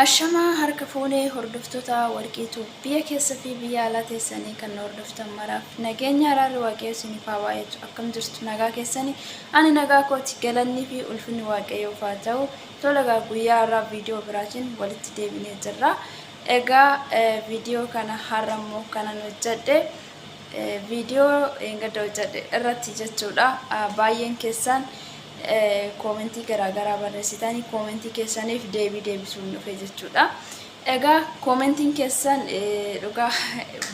Ashamaa harka fuunee hordoftoota warqiitu biyya keessa fi biyya alaa teessanii kan hordoftan maraaf nageenya araarri waaqayyo isiniif haa baay'atu. Akkam jirtu nagaa keessanii? Ani nagaa kooti. Galannii fi ulfinni waaqayyoof haa ta'u. Tola guyyaa irraa viidiyoo biraatiin walitti deebinee jirra. Egaa viidiyoo kana har'a immoo kanan hojjedhe viidiyoo eeggadda hojjedhe irratti jechuudha. Baay'een keessan komentii garaagaraa barreessitanii komentii keessaniif deebisuun dhufe jechuudha. Egaa komentiin keessan dhugaa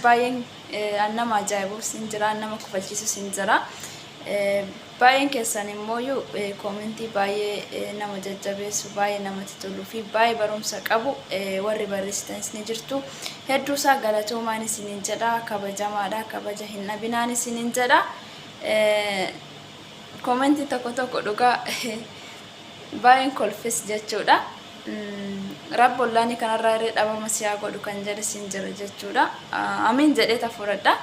baay'een nama ajaa'ibuuf sin jira, nama kufalchiisu sin jira. Baay'een keessan immoo komentii baay'ee nama jajjabeessu, baay'ee namatti toluu fi baay'ee barumsa qabu warri barreessitanis ni jirtu. Hedduu isaa galatoomaan isiniin jedha, kabajamaadha, kabaja hin dhabinaan isiniin jedha. Komentii tokko dhugaa baay'een kolfis jechuudha. Rabbollaani kanarraa irree dhabama siyaa godhu kan jedhe sin jira jechuudha. Amiin jedhee tafuradha.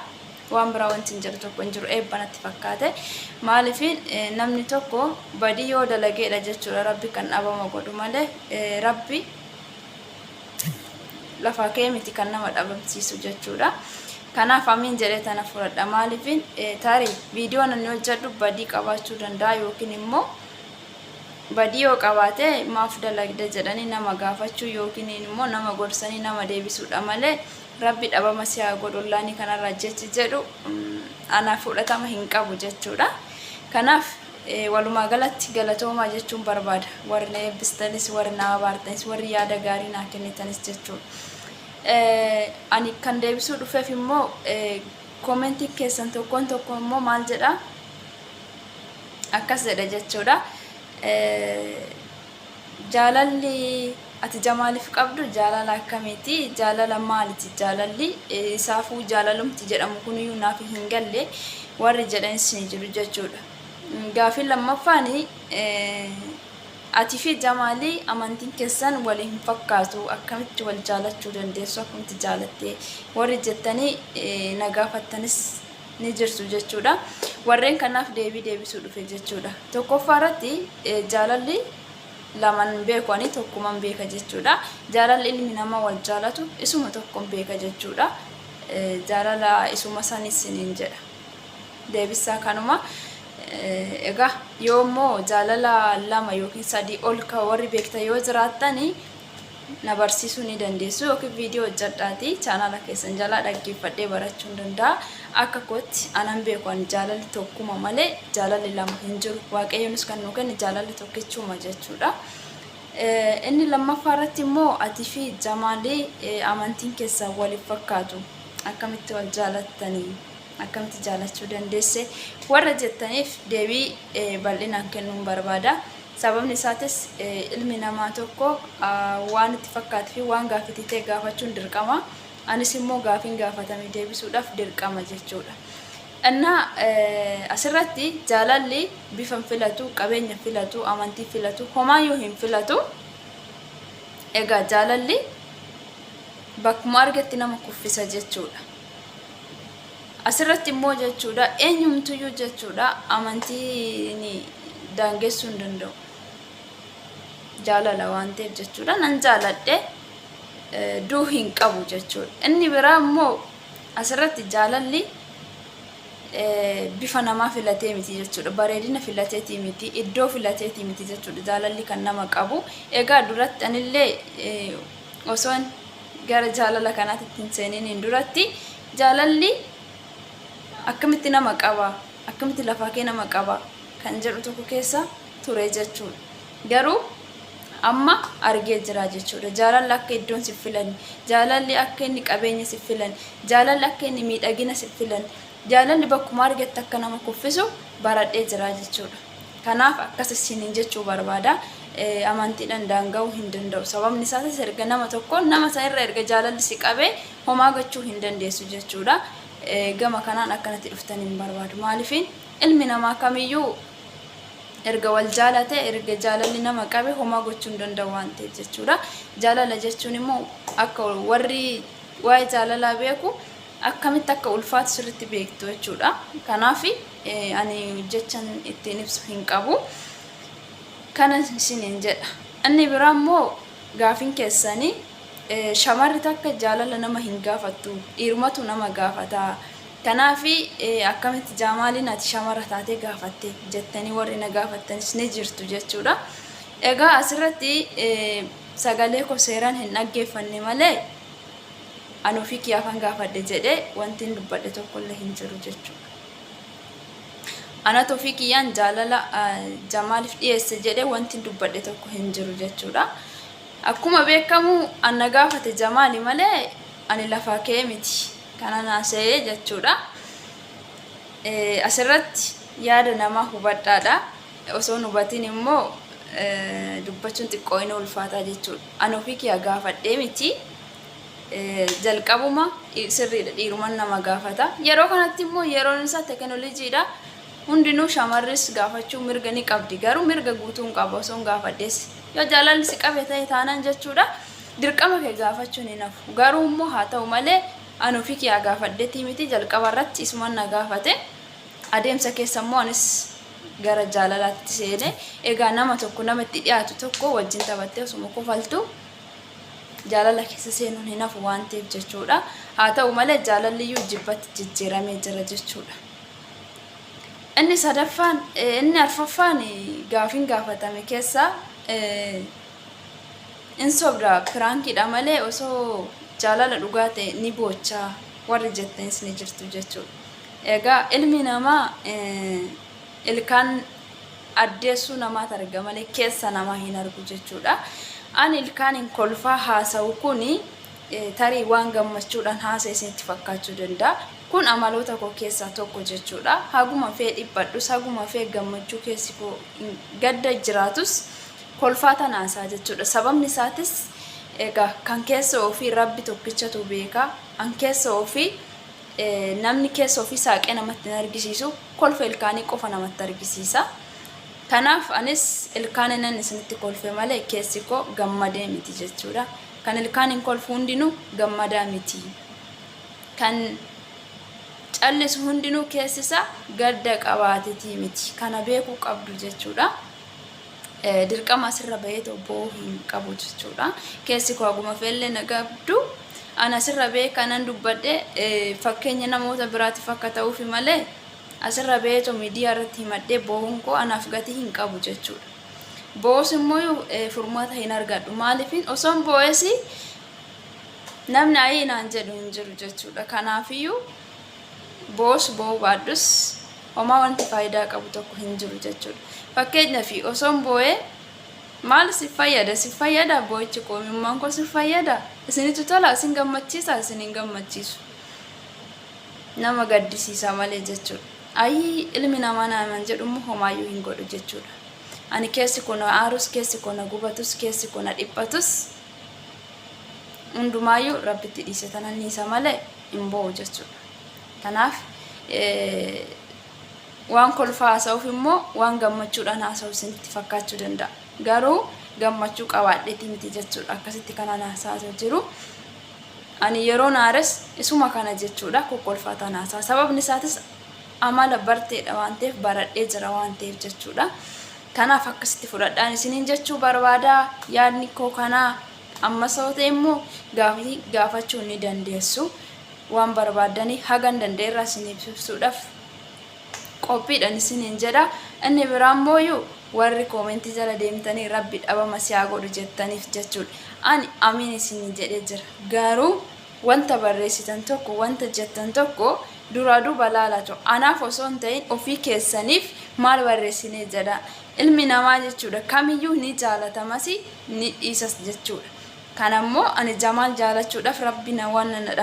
Waan biraa wanti hin jiru tokko hin jiru eebbanatti fakkaate. Maaliifin namni tokko badii yoo dalageedha jechuudha. Rabbi kan dhabama godhu malee Rabbi lafaa kee miti kan nama dhabamsiisu jechuudha. Kanaaf amiin jedhee tana furadha. Maaliifin tarii viidiyoon ani hojjedhu badii qabaachuu danda'a yookiin immoo badii yoo qabaate maaf dalagde jedhanii nama gaafachuu yookiin immoo nama gorsanii nama deebisuudha malee Rabbi dhabama siyaa godhullaanii kanarraa jechi jedhu anaaf fudhatama hin qabu jechuudha. Kanaaf walumaa galatti galatoomaa jechuun barbaada. Warri na eebbistanis, warri na abaartanis, warri yaada gaarii naa kennitanis jechuudha. Ani kan deebisuu dhufeef immoo komentii keessan tokkoon immoo maal jedha akkas jedha jechuudha. Jaalalli ati jamaaliif qabdu jaalala akkamiiti? Jaalala maaliti? Jaalalli isaafuu jaalalumti jedhamu kuniyyuu naaf hin galle warri jedhanis ni jiru jechuudha. Gaafii lammaffaani ati fi Jamaalii amantiin keessan waliin hin fakkaatu, akkamitti wal jaalachuu dandeessu, akkamitti jaalattee warri jettanii na gaafattanis ni jirtu jechuudha. Warreen kanaaf deebisuu dhufe jechuudha. Tokkoffaa irratti jaalalli lamaan beeku ani tokkuman beeka jechuudha. Jaalalli ilmi namaa wal jaalatu isuma tokkon beeka jechuudha. Jaalala isuma sanis siniin jedha. Deebisaa kanuma. Egaa yoommoo jaalala lama yookiin sadii ol ka warri beekta yoo jiraatanii na barsiisuu ni dandeessu yookiin viidiyoo hojjedhaati chaanala keessan jalaa dhaggeeffadhee barachuu danda'a. Akka kootti anan beeku ani jaalalli tokkuma malee jaalalli lama hin jiru. Waaqayyonis kan nu kenne jaalalli tokkichuma jechuudha. Inni lammaffaa irratti immoo ati fi Jamaalii amantiin keessan waliif fakkaatu, akkamitti wal jaalattanii, akkamitti jaalachuu dandeesse warra jettaniif deebii bal'inaan kennuun barbaada. Sababni isaatis ilmi namaa tokko waan itti fakkaatu fi waan gaafitee gaafachuun dirqama. Anis immoo gaafiin gaafatame deebisuudhaaf dirqama jechuudha. Innaa asirratti jaalalli bifan filatu, qabeenya filatu, amantii filatu, homaayyuu hin filatu. Egaa jaalalli bakkuma argetti nama kuffisa jechuudha. Asirratti immoo jechuudha eenyumtuyyuu jechuudha amantiin daangessuu hin danda'u. Jaalala waan ta'eef jechuudha nan jaaladhe duu hin qabu jechuudha. Inni biraa immoo asirratti jaalalli bifa namaa filatee miti jechuudha. Bareedina filateetii miti, iddoo filateetii miti jechuudha. Jaalalli kan nama qabu. Egaa duratti anillee osoon gara jaalala kanaatti hin seeniin duratti jaalalli akkamitti nama qaba, akkamitti lafaa kee nama qaba kan jedhu tokko keessa ture jechuudha. Garuu amma argee jira jechuudha. Jaalalli akka iddoon si filan, jaalalli akka inni qabeenya si filan, jaalalli akka inni miidhagina si filan, jaalalli bakkuma argetti akka nama kuffisu baradhee jira jechuudha. Kanaaf akkas isiniin jechuu barbaada. Amantiidhaan daanga'uu hin danda'u. Sababni isaatis erga nama tokko nama sanirra erga jaalalli si qabee homaa gochuu hin dandeessu jechuudha. Gama kanaan akkanatti dhuftan hin barbaadu. Maaliifin ilmi namaa kamiyyuu erga wal jaalate erga jaalalli nama qabe homaa gochuu hin danda'u waan ta'eef jechuudha. Jaalala jechuun immoo akka warri waa'ee jaalalaa beeku akkamitti akka ulfaatu sirriitti beektu jechuudha. Kanaaf ani jechan ittiin ibsu hin qabu. Kana isiniin jedha. Inni biraa immoo gaafin keessanii shamarri takka jaalala nama hin gaafattu, dhiirumatu nama gaafata. Kanaafi akkamitti Jamaaliin ati shamara taatee gaafatte jettanii warri na gaafattanis ni jirtu jechuudha. Egaa asirratti sagalee koo seeraan hin dhaggeeffanne malee anuu fi kiyaafan gaafadhe jedhee wanti hin dubbadhe tokkollee hin jiru jechuudha. Anatu fi kiyyaan jaalala Jamaaliif dhiyeesse jedhee wanti hin dubbadhe tokko hin jiru jechuudha. Akkuma beekamu anna gaafate Jamaali malee ani lafaa kee miti. Kana naasee jechuudha. Asirratti yaada namaa hubadhaadha. Osoo hubatiin immoo dubbachuun xiqqoo inni ulfaataa jechuudha. Anuu fi kiyya gaafadhee miti. Jalqabuma sirriidha, dhiiruman nama gaafata. Yeroo kanatti immoo yeroon isaa teekinooloojiidha. Hundinuu shamarris gaafachuu mirga ni qabdi. Garuu mirga guutuu hin qabu osoo hin gaafadhees. Yoo jaalalli si qabe ta'e taanaan jechuudha. Dirqama kee gaafachuun hin hafu. Garuu immoo haa ta'u malee anuu fi kiyya gaafadheetii miti. Jalqaba irratti isuman na gaafate. Adeemsa keessa immoo anis gara jaalalaatti seene. Egaa nama tokko namatti dhiyaatu tokko wajjin taphattee osuma kofaltu jaalala keessa seenuun hin hafu waan ta'eef jechuudha. Haa ta'u malee jaalalliyyuu jibbatti jijjiiramee jira jechuudha. Inni arfaffaan gaafin gaafatame keessa in sobda piraankiidha malee osoo jaalala dhugaa ta'e ni boochaa warri jettanis ni jirtu jechuudha. Egaa ilmi namaa ilkaan addeessuu namaatu arga malee keessa namaa hin argu jechuudha. Ani ilkaan kolfaa haasa'u kuni tarii waan gammachuudhaan haasa'e isinitti fakkaachuu danda'a. Kun amaloota koo keessaa tokko jechuudha. Haguma fee dhibbadhus, haguma fee gammachuu keessi koo gadda jiraatus kolfaatan haasaa jechuudha. Sababni isaatis egaa kan keessa ofii rabbi tokkichatu beeka. An keessa ofii namni keessa ofii saaqee namatti hin argisiisu. Kolfa ilkaanii qofa namatti argisiisa. Kanaaf anis ilkaan inni isinitti kolfe malee keessi koo gammadee miti jechuudha. Kan ilkaan hin kolfu hundinuu gammadaa miti. Kan callisu hundinuu keessisa gadda qabaatetii miti. Kana beekuu qabdu jechuudha. Dirqama asirra bahee tokko hin qabu jechuudha. Keessi koo haguma feellee na qabdu. Ana asirra bahee kanan dubbadhe fakkeenya namoota biraatiif akka ta'uufi malee asirra bahee miidiyaa irratti himadhee boo'uun koo anaaf gatii hin qabu jechuudha. Boos immoo furmaata hin argadhu. Maaliifin osoon boo'eesi namni ayii naan jedhu hin jiru jechuudha. Kanaafiyyuu boos boo'uu baadhus homaa wanti faayidaa qabu tokko hin jiru jechuudha. Fakkeenyaaf osoon boo'ee maal si fayyada? Si fayyada boo'ichi koomimmaan koo si fayyada? Isinitu tola, isin gammachiisa, isin hin gammachiisu. Nama gaddisiisa malee jechuudha. Ayii ilmi namaa naaman jedhumu homaayyuu hin godhu jechuudha. Ani keessi koo na aarus, keessi koo na gubatus, keessi koo na dhiphatus hundumaayyuu rabbitti dhiise tanan niisa malee hin boo'u jechuudha. Kanaaf waan kolfaa haasa'uuf immoo waan gammachuudhaan haasa'u isinitti fakkaachuu danda'a. Garuu gammachuu qabaadheetii miti jechuudha. Akkasitti kanaan haasa'aa jiru. Ani yeroo naares isuma kana jechuudha. Kokkolfaataan haasa'a. Sababni isaatis amala barteedha waan ta'eef baradhee jira waan ta'eef jechuudha. Kanaaf akkasitti fudhadhaan isiniin jechuu barbaada. Yaadni koo kanaa ammas yoo ta'e immoo gaafachuu ni dandeessu. Waan barbaadanii hagan danda'eerraa isiniif ibsuudhaaf qophiidhaan isiniin jedha. Inni biraan mooyyuu warri koomentii jala deemtanii rabbi dhabama si haa godhu jettaniif jechuudha. Ani amiin isinii jedhee jira. Garuu wanta barreessitan tokko, wanta jettan tokko duraa duuba laalatu. Anaaf osoo hin ta'in ofii keessaniif maal barreessinee jedha. Ilmi namaa jechuudha kamiyyuu ni jaalatamas ni dhiisas jechuudha. Kanammoo ani Jamaal jaalachuudhaaf rabbi na waan na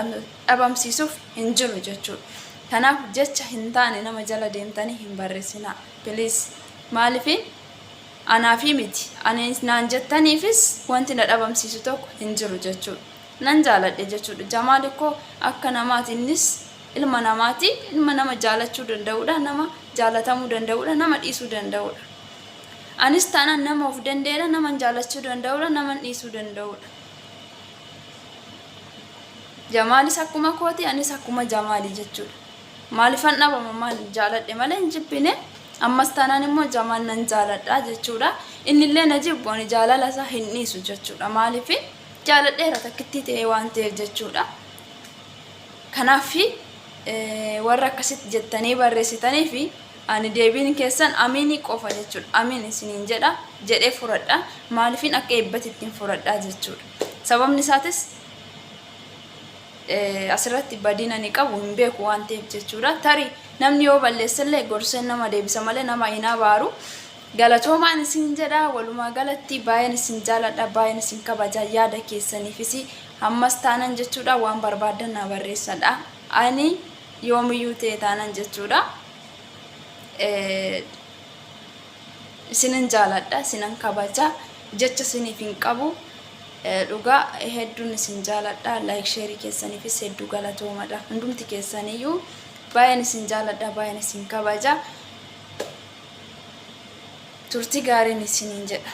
dhabamsiisuuf hin jiru jechuudha. Kanaaf jecha hin taane nama jala deemtanii hin barreessinaa. Please maaliifin anaafi miti. Ani naan jettaniifis wanti na dhabamsiisu tokko hin jiru jechuudha. Nan jaaladhe jechuudha. Jamaal koo akka namaatiinis ilma namaati. Ilma nama jaalachuu danda'uudha. Nama jaalatamuu danda'uudha. Nama dhiisuu danda'uudha. Anis taanaan nama of danda'eedha. Nama jaalachuu danda'uudha. Nama dhiisuu danda'uudha. Jamaalis akkuma kooti, anis akkuma Jamaalii jechuudha. Maaliifan dhabama maal jaaladhe malee hin jibbine. ammas taanaan immoo Jamaal nan jaaladha jechuudha. Innillee na jibbu ani jaalala isaa hin dhiisu jechuudha. Maaliif jaaladheera takkitti ta'ee waan ta'eef jechuudha. Kanaaf warra akkasitti jettanii barreessitanii fi ani deebiin keessan amiinii qofa jechuudha. Amiin isiniin jedha jedhee furadha. Maaliifin akka eebbatti ittiin furadha jechuudha. Sababni isaatis asirratti badina ni qabu hin beeku waan ta'eef jechuudha. Tarii namni yoo balleessallee gorseen nama deebisa malee nama hin abaaru. Galatoomaan isin jedha. Walumaa galatti baay'een isin jaaladha, baay'een isin kabaja. Yaada keessaniifis ammas taanan jechuudha waan barbaadan na barreessadha. Ani yoomiyyuu ta'e taanan jechuudha. Isinin jaaladha, isinan kabaja. Jecha isiniif hin qabu. Dhugaa hedduun isin jaaladha. Like share keessaniifis hedduu galatoomadha. Hundumti keessaniyyuu baay'een isin jaaladha, baay'een isin kabaja. Turtii gaariin isiniin jedha.